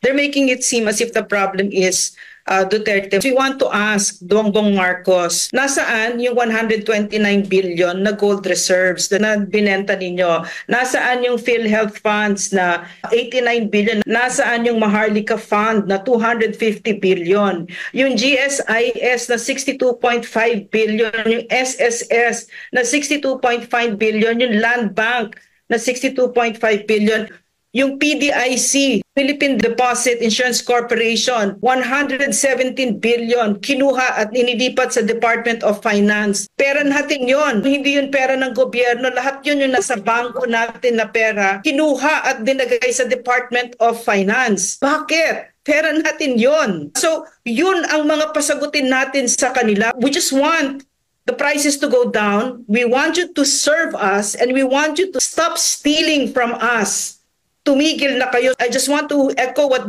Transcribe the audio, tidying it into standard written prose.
They're making it seem as if the problem is Duterte. We want to ask Bongbong Marcos, nasaan yung 129 billion na gold reserves na binenta ninyo? Nasaan yung PhilHealth funds na 89 billion? Nasaan yung Maharlika Fund na 250 billion? Yung GSIS na 62.5 billion, yung SSS na 62.5 billion, yung Land Bank na 62.5 billion, yung PDIC, Philippine Deposit Insurance Corporation, 117 billion kinuha at inilipat sa Department of Finance. Pera natin yon, hindi yun pera ng gobyerno. Lahat yun yung nasa bangko natin na pera, kinuha at dinagay sa Department of Finance. Bakit? Pera natin yon. So, yun ang mga pasagutin natin sa kanila. We just want the prices to go down. We want you to serve us and we want you to stop stealing from us. Tumigil na kayo. I just want to echo what